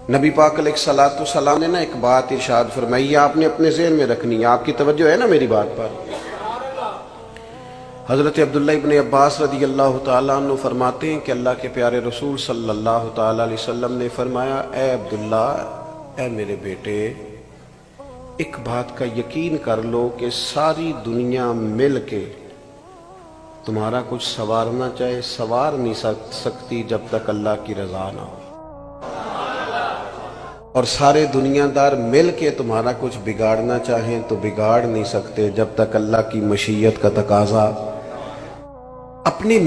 نبی پاک علیہ الصلوۃ والسلام نے ایک بات ارشاد فرمائی، آپ نے اپنے ذہن میں رکھنی ہے، آپ کی توجہ ہے نا میری بات پر۔ حضرت عبداللہ ابن عباس رضی اللہ تعالیٰ عنہ فرماتے ہیں کہ اللہ کے پیارے رسول صلی اللہ تعالیٰ علیہ وسلم نے فرمایا، اے عبداللہ، اے میرے بیٹے، ایک بات کا یقین کر لو کہ ساری دنیا مل کے تمہارا کچھ سنوارنا چاہے سنوار نہیں سکتی جب تک اللہ کی رضا نہ ہو، اور سارے دنیا دار مل کے تمہارا کچھ بگاڑنا چاہیں تو بگاڑ نہیں سکتے جب تک اللہ کی مشیت کا تقاضا اپنی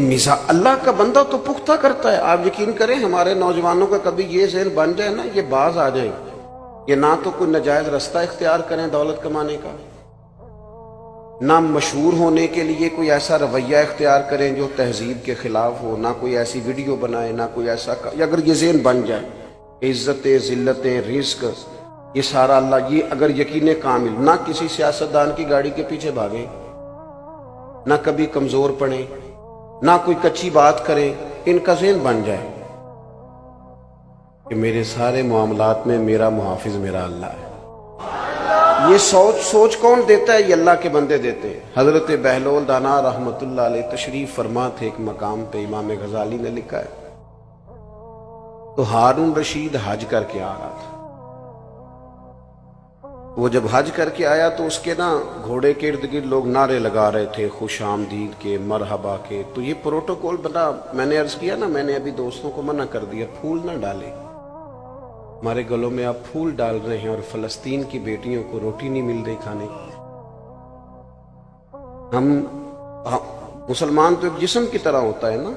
اللہ کا بندہ تو پختہ کرتا ہے۔ آپ یقین کریں ہمارے نوجوانوں کا کبھی یہ ذہن بن جائے نا، یہ باز آ جائیں، یہ نہ تو کوئی ناجائز رستہ اختیار کریں دولت کمانے کا، نہ مشہور ہونے کے لیے کوئی ایسا رویہ اختیار کریں جو تہذیب کے خلاف ہو، نہ کوئی ایسی ویڈیو بنائیں، نہ کوئی ایسا اگر یہ ذہن بن جائے، عزتیں، ذلتیں، رزق، یہ سارا اللہ، یہ اگر یقین کامل، نہ کسی سیاستدان کی گاڑی کے پیچھے بھاگیں، نہ کبھی کمزور پڑیں، نہ کوئی کچی بات کریں، ان کا ذہن بن جائے کہ میرے سارے معاملات میں میرا محافظ میرا اللہ ہے۔ یہ سوچ کون دیتا ہے؟ یہ اللہ کے بندے دیتے ہیں۔ حضرت بہلول دانا رحمت اللہ علیہ تشریف فرما تھے ایک مقام پہ، امام غزالی نے لکھا ہے، تو ہارون رشید حج کر کے آ رہا تھا۔ وہ جب حج کر کے آیا تو اس کے گھوڑے کے ارد گرد لوگ نعرے لگا رہے تھے، خوش آمدید کے، مرحبا کے۔ تو یہ پروٹوکول بنا، میں نے عرض کیا نا، میں نے ابھی دوستوں کو منع کر دیا، پھول نہ ڈالیں، ہمارے گلوں میں آپ پھول ڈال رہے ہیں اور فلسطین کی بیٹیوں کو روٹی نہیں مل رہی کھانے کی۔ ہم مسلمان تو ایک جسم کی طرح ہوتا ہے نا،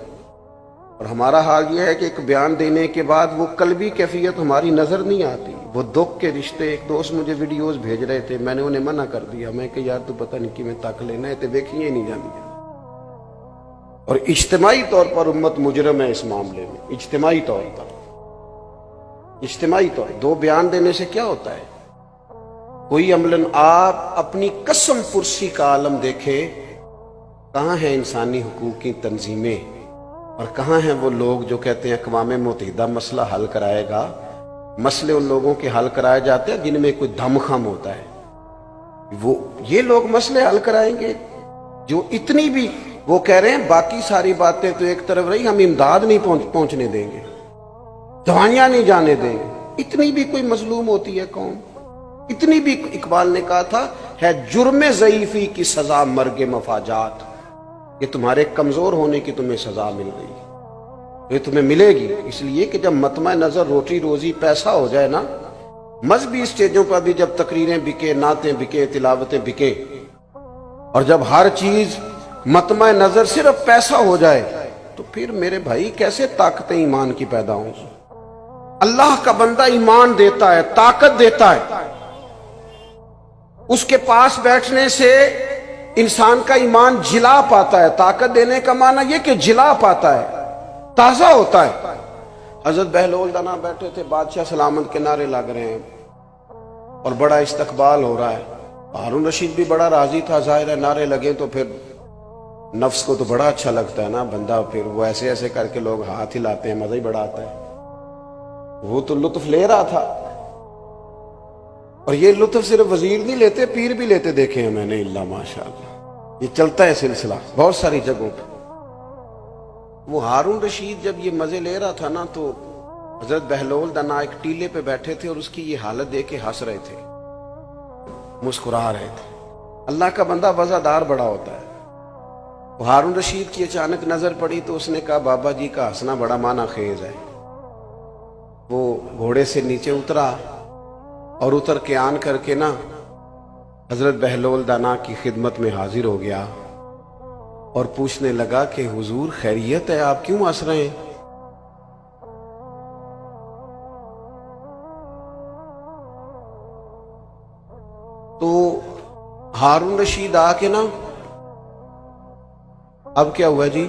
اور ہمارا حال یہ ہے کہ ایک بیان دینے کے بعد وہ قلبی کیفیت ہماری نظر نہیں آتی، وہ دکھ کے رشتے۔ ایک دوست مجھے ویڈیوز بھیج رہے تھے، میں نے انہیں منع کر دیا، میں کہ یار تو پتہ نہیں کہ میں تک لینا ہے، تے دیکھیے نہیں جانی۔ اور اجتماعی طور پر امت مجرم ہے اس معاملے میں، اجتماعی طور پر دو بیان دینے سے کیا ہوتا ہے؟ کوئی عملاً آپ اپنی قسم پرسی کا عالم دیکھیں، کہاں ہیں انسانی حقوق کی تنظیمیں اور کہاں ہیں وہ لوگ جو کہتے ہیں اقوام متحدہ مسئلہ حل کرائے گا؟ مسئلے ان لوگوں کے حل کرائے جاتے ہیں جن میں کوئی دم خم ہوتا ہے، وہ یہ لوگ مسئلے حل کرائیں گے جو اتنی بھی، وہ کہہ رہے ہیں باقی ساری باتیں تو ایک طرف رہی، ہم امداد نہیں پہنچنے دیں گے، دوائیاں نہیں جانے دیں گے۔ اتنی بھی کوئی مظلوم ہوتی ہے قوم، اتنی بھی، اقبال نے کہا تھا، ہے جرم ضعیفی کی سزا مرگ مفاجات، یہ تمہارے کمزور ہونے کی تمہیں سزا مل گئی، یہ تمہیں ملے گی، اس لیے کہ جب مطمع نظر روٹی روزی پیسہ ہو جائے نا، مذہبی اسٹیجوں پر بھی جب تقریریں بکے، نعتیں بکے، تلاوتیں بکے، اور جب ہر چیز مطمع نظر صرف پیسہ ہو جائے، تو پھر میرے بھائی کیسے طاقتیں ایمان کی پیدا ہوں؟ اللہ کا بندہ ایمان دیتا ہے، طاقت دیتا ہے، اس کے پاس بیٹھنے سے انسان کا ایمان جلا پاتا ہے۔ طاقت دینے کا معنی یہ کہ جلا پاتا ہے، تازہ ہوتا ہے۔ حضرت بہلول دانا بیٹھے تھے، بادشاہ سلامت کے نعرے لگ رہے ہیں اور بڑا استقبال ہو رہا ہے۔ ہارون رشید بھی بڑا راضی تھا، ظاہر ہے نعرے لگے تو پھر نفس کو تو بڑا اچھا لگتا ہے نا، بندہ پھر وہ ایسے ایسے کر کے لوگ ہاتھ ہلاتے ہیں، مزہ ہی بڑا آتا ہے۔ وہ تو لطف لے رہا تھا، اور یہ لطف صرف وزیر نہیں لیتے، پیر بھی لیتے دیکھے ہیں میں نے، اللہ ماشاءاللہ، یہ چلتا ہے سلسلہ بہت ساری جگہوں پہ۔ وہ ہارون رشید جب یہ مزے لے رہا تھا نا، تو حضرت بہلول دانا ایک ٹیلے پہ بیٹھے تھے اور اس کی یہ حالت دیکھ کے ہنس رہے تھے، مسکرا رہے تھے۔ اللہ کا بندہ وزادار بڑا ہوتا ہے۔ وہ ہارون رشید کی اچانک نظر پڑی تو اس نے کہا، بابا جی کا ہنسنا بڑا معنی خیز ہے۔ وہ گھوڑے سے نیچے اترا اور اتر کے آن کر کے حضرت بہلول دانا کی خدمت میں حاضر ہو گیا اور پوچھنے لگا کہ حضور خیریت ہے، آپ کیوں ہنس رہے ہیں؟ تو ہارون رشید آ کے اب کیا ہوا جی؟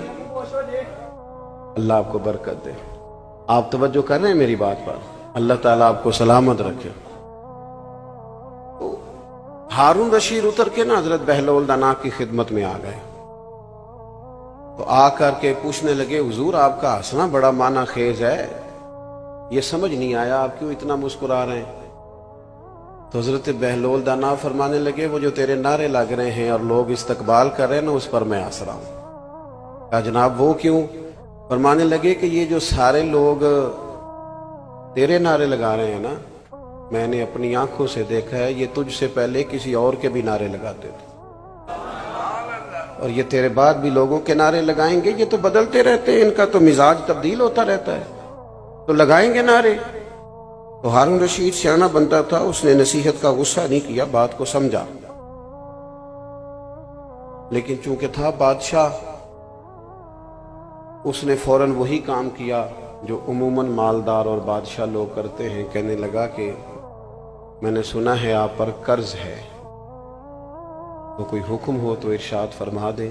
اللہ آپ کو برکت دے، آپ توجہ کر رہے ہیں میری بات پر، اللہ تعالیٰ آپ کو سلامت رکھے۔ ہارون رشید اتر کے حضرت بہلول دانا کی خدمت میں آ گئے، تو آ کر کے پوچھنے لگے، حضور آپ کا ہنسنا بڑا معنی خیز ہے، یہ سمجھ نہیں آیا آپ کیوں اتنا مسکرا رہے ہیں؟ تو حضرت بہلول دانا فرمانے لگے وہ جو تیرے نعرے لگ رہے ہیں اور لوگ استقبال کر رہے ہیں نا، اس پر میں ہنس رہا ہوں۔ کہا جناب وہ کیوں؟ فرمانے لگے کہ یہ جو سارے لوگ تیرے نعرے لگا رہے ہیں نا، میں نے اپنی آنکھوں سے دیکھا ہے یہ تجھ سے پہلے کسی اور کے بھی نعرے لگاتے تھے، اور یہ تیرے بعد بھی لوگوں کے نعرے لگائیں گے۔ یہ تو بدلتے رہتے ہیں، ان کا تو مزاج تبدیل ہوتا رہتا ہے، تو لگائیں گے نعرے۔ تو ہارون رشید سیاںا بندہ تھا، اس نے نصیحت کا غصہ نہیں کیا، بات کو سمجھا، لیکن چونکہ تھا بادشاہ، اس نے فوراً وہی کام کیا جو عموماً مالدار اور بادشاہ لوگ کرتے ہیں۔ کہنے لگا کہ میں نے سنا ہے آپ پر قرض ہے، تو کوئی حکم ہو تو ارشاد فرما دیں۔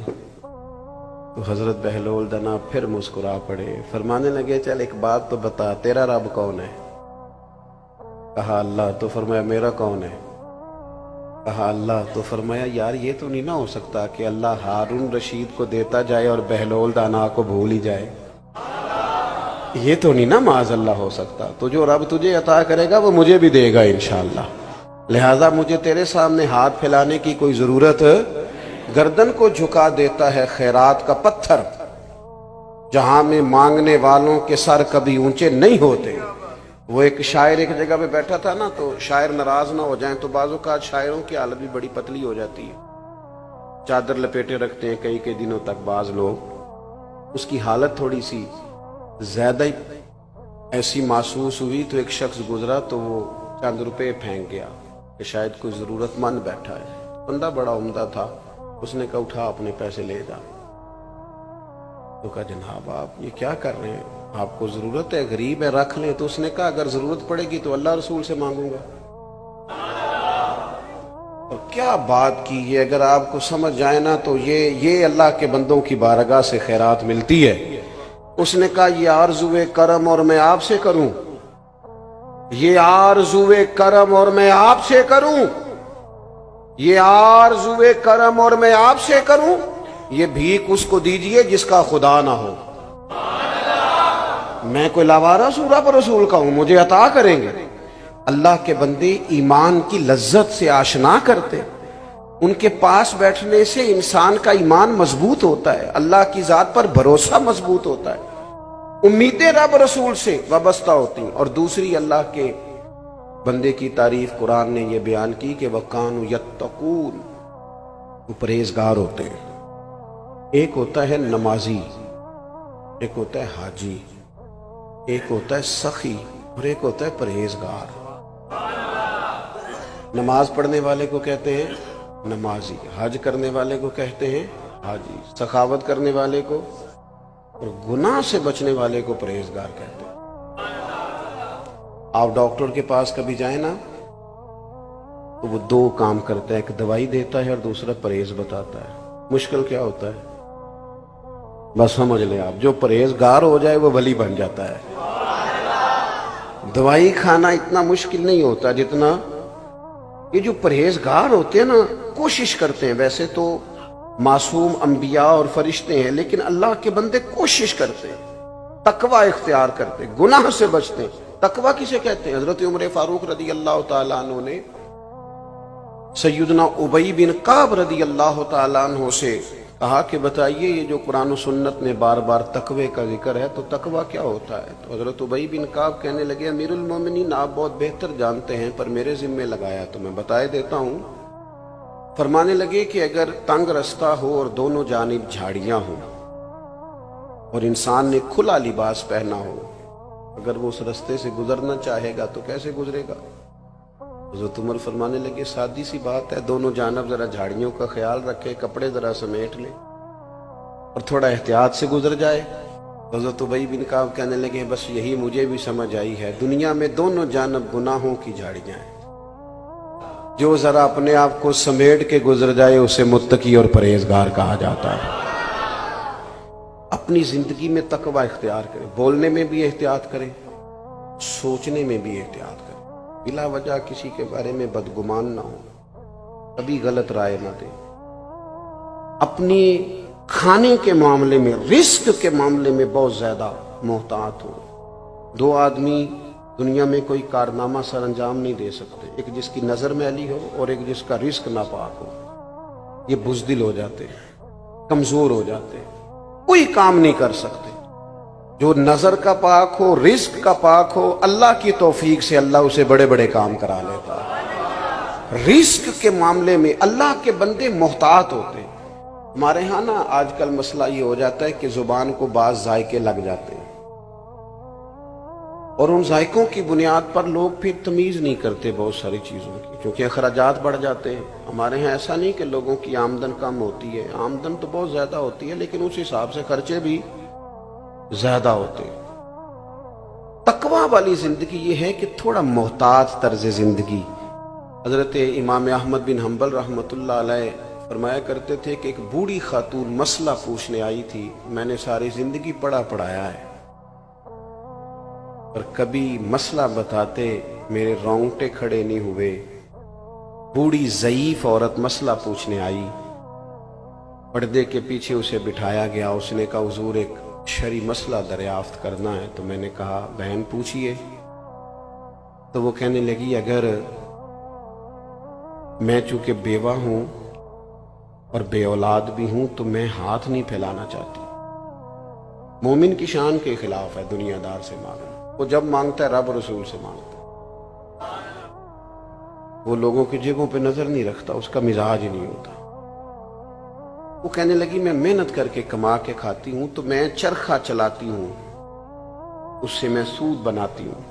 تو حضرت بہلول دنا پھر مسکرا پڑے، فرمانے لگے چل ایک بات تو بتا، تیرا رب کون ہے؟ کہا اللہ۔ تو فرمایا میرا کون ہے؟ کہا اللہ۔ تو فرمایا یار یہ تو نہیں نہ ہو سکتا کہ اللہ ہارون رشید کو دیتا جائے اور بہلول دانا کو بھول ہی جائے، یہ تو نہیں نا معاذ اللہ ہو سکتا۔ تو جو رب تجھے عطا کرے گا وہ مجھے بھی دے گا انشاءاللہ، لہٰذا مجھے تیرے سامنے ہاتھ پھیلانے کی کوئی ضرورت، گردن کو جھکا دیتا ہے خیرات کا پتھر، جہاں میں مانگنے والوں کے سر کبھی اونچے نہیں ہوتے۔ وہ ایک شاعر ایک جگہ پہ بیٹھا تھا نا، تو شاعر ناراض نہ ہو جائیں تو بعض اوقات شاعروں کی حالت بھی بڑی پتلی ہو جاتی ہے، چادر لپیٹے رکھتے ہیں کئی کئی دنوں تک بعض لوگ، اس کی حالت تھوڑی سی زیادہ ہی ایسی محسوس ہوئی، تو ایک شخص گزرا تو وہ چند روپے پھینک گیا کہ شاید کوئی ضرورت مند بیٹھا ہے۔ بندہ بڑا عمدہ تھا، اس نے کہا اٹھا اپنے پیسے لے جا۔ تو کہا جناب آپ یہ کیا کر رہے ہیں، آپ کو ضرورت ہے، غریب ہے، رکھ لیں۔ تو اس نے کہا اگر ضرورت پڑے گی تو اللہ رسول سے مانگوں گا۔ اور کیا بات کی ہے، اگر آپ کو سمجھ جائے نا تو یہ اللہ کے بندوں کی بارگاہ سے خیرات ملتی ہے۔ اس نے کہا یہ آرزوئے کرم اور میں آپ سے کروں، یہ آرزوئے کرم اور میں آپ سے کروں، یہ آرزوئے کرم اور میں آپ سے کروں، یہ بھیک اس کو دیجئے جس کا خدا نہ ہو۔ میں کوئی لاوارہ سورہ پر رسول کا ہوں، مجھے عطا کریں گے۔ اللہ کے بندے ایمان کی لذت سے آشنا کرتے، ان کے پاس بیٹھنے سے انسان کا ایمان مضبوط ہوتا ہے، اللہ کی ذات پر بھروسہ مضبوط ہوتا ہے، امیدیں رب رسول سے وابستہ ہوتی ہیں۔ اور دوسری اللہ کے بندے کی تعریف قرآن نے یہ بیان کی کہ وَقَانُوا يَتَّقُونَ، وہ پرہیزگار ہوتے ہیں۔ ایک ہوتا ہے نمازی، ایک ہوتا ہے حاجی، ایک ہوتا ہے سخی اور ایک ہوتا ہے پرہیزگار۔ نماز پڑھنے والے کو کہتے ہیں نمازی، حج کرنے والے کو کہتے ہیں حاجی، سخاوت کرنے والے کو اور گناہ سے بچنے والے کو پرہیزگار کہتے ہیں۔ آپ ڈاکٹر کے پاس کبھی جائیں نا تو وہ دو کام کرتا ہے، ایک دوائی دیتا ہے اور دوسرا پرہیز بتاتا ہے۔ مشکل کیا ہوتا ہے؟ بس سمجھ لیں آپ، جو پرہیزگار ہو جائے وہ ولی بن جاتا ہے۔ دوائی کھانا اتنا مشکل نہیں ہوتا جتنا یہ جو پرہیزگار ہوتے ہیں نا، کوشش کرتے ہیں، ویسے تو معصوم انبیاء اور فرشتے ہیں لیکن اللہ کے بندے کوشش کرتے ہیں، تقوی اختیار کرتے ہیں، گناہ سے بچتے ہیں۔ تقوی کسے کہتے ہیں؟ حضرت عمر فاروق رضی اللہ تعالیٰ عنہ نے سیدنا ابی بن کعب رضی اللہ تعالیٰ عنہ سے کہا کہ بتائیے یہ جو قرآن و سنت میں بار بار تقوی کا ذکر ہے تو تقوی کیا ہوتا ہے؟ تو حضرت ابی بن کعب کہنے لگے امیر المومنین آپ بہت بہتر جانتے ہیں پر میرے ذمہ لگایا تو میں بتائے دیتا ہوں۔ فرمانے لگے کہ اگر تنگ رستہ ہو اور دونوں جانب جھاڑیاں ہوں اور انسان نے کھلا لباس پہنا ہو، اگر وہ اس رستے سے گزرنا چاہے گا تو کیسے گزرے گا؟ حضرت عمر فرمانے لگے سادی سی بات ہے، دونوں جانب ذرا جھاڑیوں کا خیال رکھے، کپڑے ذرا سمیٹ لے اور تھوڑا احتیاط سے گزر جائے۔ حضرت ابی بن کعب کہنے لگے بس یہی مجھے بھی سمجھ آئی ہے، دنیا میں دونوں جانب گناہوں کی جھاڑیاں ہیں، جو ذرا اپنے آپ کو سمیٹ کے گزر جائے اسے متقی اور پرہیزگار کہا جاتا ہے۔ اپنی زندگی میں تقوی اختیار کریں، بولنے میں بھی احتیاط کریں، سوچنے میں بھی احتیاط کریں، بلا وجہ کسی کے بارے میں بدگمان نہ ہو، کبھی غلط رائے نہ دیں، اپنی کھانے کے معاملے میں، رزق کے معاملے میں بہت زیادہ محتاط ہو۔ دو آدمی دنیا میں کوئی کارنامہ سر انجام نہیں دے سکتے، ایک جس کی نظر میلی ہو اور ایک جس کا رزق ناپاک ہو، یہ بزدل ہو جاتے ہیں، کمزور ہو جاتے ہیں، کوئی کام نہیں کر سکتے۔ جو نظر کا پاک ہو، رزق کا پاک ہو، اللہ کی توفیق سے اللہ اسے بڑے بڑے کام کرا لیتا ہے۔ رزق کے معاملے میں اللہ کے بندے محتاط ہوتے ہیں۔ ہمارے ہاں نا آج کل مسئلہ یہ ہو جاتا ہے کہ زبان کو بعض ذائقے لگ جاتے ہیں، اور ان ذائقوں کی بنیاد پر لوگ پھر تمیز نہیں کرتے بہت ساری چیزوں کی، کیونکہ اخراجات بڑھ جاتے ہیں۔ ہمارے ہاں ایسا نہیں کہ لوگوں کی آمدن کم ہوتی ہے، آمدن تو بہت زیادہ ہوتی ہے، لیکن اس حساب سے خرچے بھی زیادہ ہوتے ہیں۔ تقویٰ والی زندگی یہ ہے کہ تھوڑا محتاط طرز زندگی۔ حضرت امام احمد بن حنبل رحمۃ اللہ علیہ فرمایا کرتے تھے کہ ایک بوڑھی خاتون مسئلہ پوچھنے آئی تھی، میں نے ساری زندگی پڑھایا ہے، اور کبھی مسئلہ بتاتے میرے رونگٹے کھڑے نہیں ہوئے۔ بوڑھی ضعیف عورت مسئلہ پوچھنے آئی، پردے کے پیچھے اسے بٹھایا گیا، اس نے کہا حضور ایک شرعی مسئلہ دریافت کرنا ہے۔ تو میں نے کہا بہن پوچھیے۔ تو وہ کہنے لگی اگر میں چونکہ بیوہ ہوں اور بے اولاد بھی ہوں تو میں ہاتھ نہیں پھیلانا چاہتی۔ مومن کی شان کے خلاف ہے دنیا دار سے مانگنا، وہ جب مانگتا ہے رب رسول سے مانگتا ہے، وہ لوگوں کی جیبوں پہ نظر نہیں رکھتا، اس کا مزاج ہی نہیں ہوتا۔ وہ کہنے لگی میں محنت کر کے کما کے کھاتی ہوں، تو میں چرخہ چلاتی ہوں، اس سے میں سود بناتی ہوں۔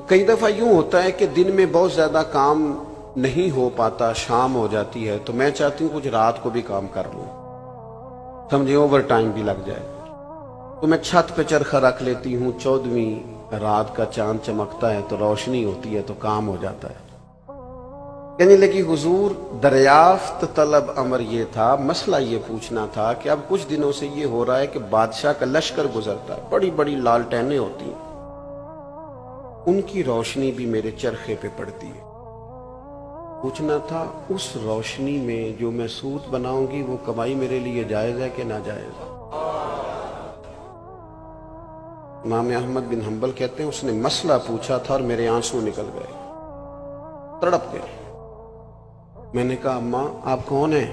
کئی دفعہ یوں ہوتا ہے کہ دن میں بہت زیادہ کام نہیں ہو پاتا، شام ہو جاتی ہے، تو میں چاہتی ہوں کچھ رات کو بھی کام کر لوں، سمجھے اوور ٹائم بھی لگ جائے، تو میں چھت پہ چرخہ رکھ لیتی ہوں، 14ویں رات کا چاند چمکتا ہے تو روشنی ہوتی ہے تو کام ہو جاتا ہے۔ کہنے لگی حضور دریافت طلب امر یہ تھا، مسئلہ یہ پوچھنا تھا کہ اب کچھ دنوں سے یہ ہو رہا ہے کہ بادشاہ کا لشکر گزرتا ہے، بڑی بڑی لالٹینیں ہوتی ہیں، ان کی روشنی بھی میرے چرخے پہ پڑتی ہے، پوچھنا تھا اس روشنی میں جو میں سود بناؤں گی وہ کمائی میرے لیے جائز ہے کہ ناجائز؟ امام احمد بن حنبل کہتے ہیں اس نے مسئلہ پوچھا تھا اور میرے آنسو نکل گئے، تڑپ گئے۔ میں نے کہا اماں آپ کون ہیں،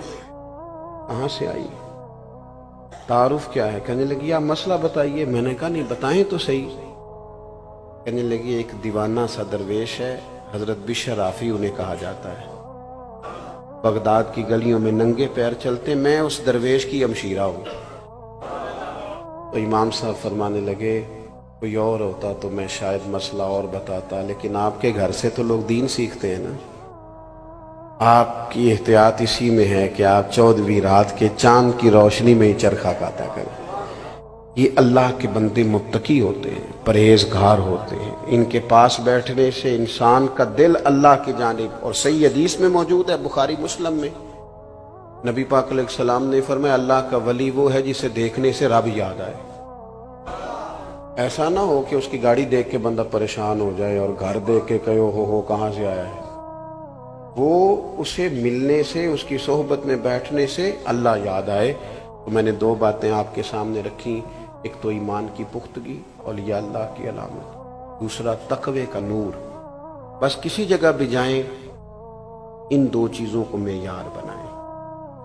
کہاں سے آئی، تعارف کیا ہے؟ کہنے لگی آپ مسئلہ بتائیے۔ میں نے کہا نہیں بتائیں تو صحیح۔ کہنے لگی ایک دیوانہ سا درویش ہے، حضرت بشر رافی انہیں کہا جاتا ہے، بغداد کی گلیوں میں ننگے پیر چلتے، میں اس درویش کی ہمشیرہ ہوں۔ تو امام صاحب فرمانے لگے کوئی اور ہوتا تو میں شاید مسئلہ اور بتاتا، لیکن آپ کے گھر سے تو لوگ دین سیکھتے ہیں نا، آپ کی احتیاط اسی میں ہے کہ آپ 14ویں رات کے چاند کی روشنی میں ہی چرخہ کاتا کریں۔ یہ اللہ کے بندے متقی ہوتے ہیں، پرہیزگار ہوتے ہیں، ان کے پاس بیٹھنے سے انسان کا دل اللہ کی جانب، اور صحیح حدیث میں موجود ہے بخاری مسلم میں، نبی پاک علیہ السلام نے فرمایا اللہ کا ولی وہ ہے جسے دیکھنے سے رب یاد آئے۔ ایسا نہ ہو کہ اس کی گاڑی دیکھ کے بندہ پریشان ہو جائے اور گھر دیکھ کے کہے ہو کہاں سے آیا ہے، وہ اسے ملنے سے، اس کی صحبت میں بیٹھنے سے اللہ یاد آئے۔ تو میں نے دو باتیں آپ کے سامنے رکھی، ایک تو ایمان کی پختگی، اولیاء اللہ کی علامت، دوسرا تقوی کا نور۔ بس کسی جگہ بھی جائیں ان دو چیزوں کو معیار بنائیں،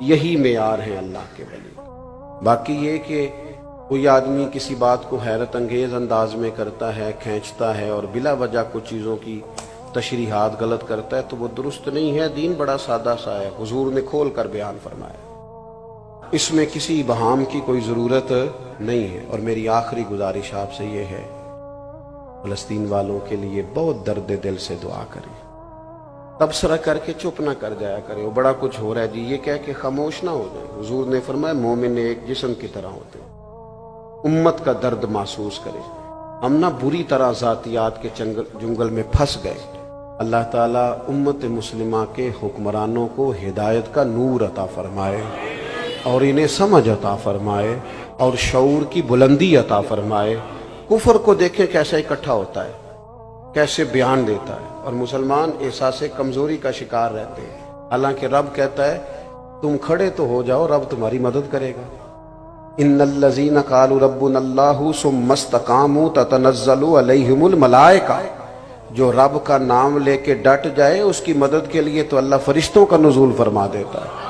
یہی معیار ہے اللہ کے ولی۔ باقی یہ کہ کوئی آدمی کسی بات کو حیرت انگیز انداز میں کرتا ہے، کھینچتا ہے اور بلا وجہ کچھ چیزوں کی تشریحات غلط کرتا ہے تو وہ درست نہیں ہے۔ دین بڑا سادہ سا ہے، حضور نے کھول کر بیان فرمایا، اس میں کسی ابہام کی کوئی ضرورت نہیں ہے۔ اور میری آخری گزارش آپ سے یہ ہے، فلسطین والوں کے لیے بہت درد دل سے دعا کریں، تبصرہ کر کے چپ نہ کر جایا کرے وہ بڑا کچھ ہو رہا ہے جی یہ کہہ کے خاموش نہ ہو جائے۔ حضور نے فرمایا مومن ایک جسم کی طرح ہوتے ہیں، امت کا درد محسوس کرے۔ ہم نہ بری طرح ذاتیات کے جنگل میں پھنس گئے۔ اللہ تعالیٰ امت مسلمہ کے حکمرانوں کو ہدایت کا نور عطا فرمائے اور انہیں سمجھ عطا فرمائے اور شعور کی بلندی عطا فرمائے۔ کفر کو دیکھیں کیسے اکٹھا ہوتا ہے، کیسے بیان دیتا ہے، اور مسلمان احساس کمزوری کا شکار رہتے ہیں، حالانکہ رب کہتا ہے تم کھڑے تو ہو جاؤ، رب تمہاری مدد کرے گا۔ ان الذین قالوا ربنا اللہ ثم استقاموا تتنزل علیہم الملائکہ، جو رب کا نام لے کے ڈٹ جائے اس کی مدد کے لیے تو اللہ فرشتوں کا نزول فرما دیتا ہے۔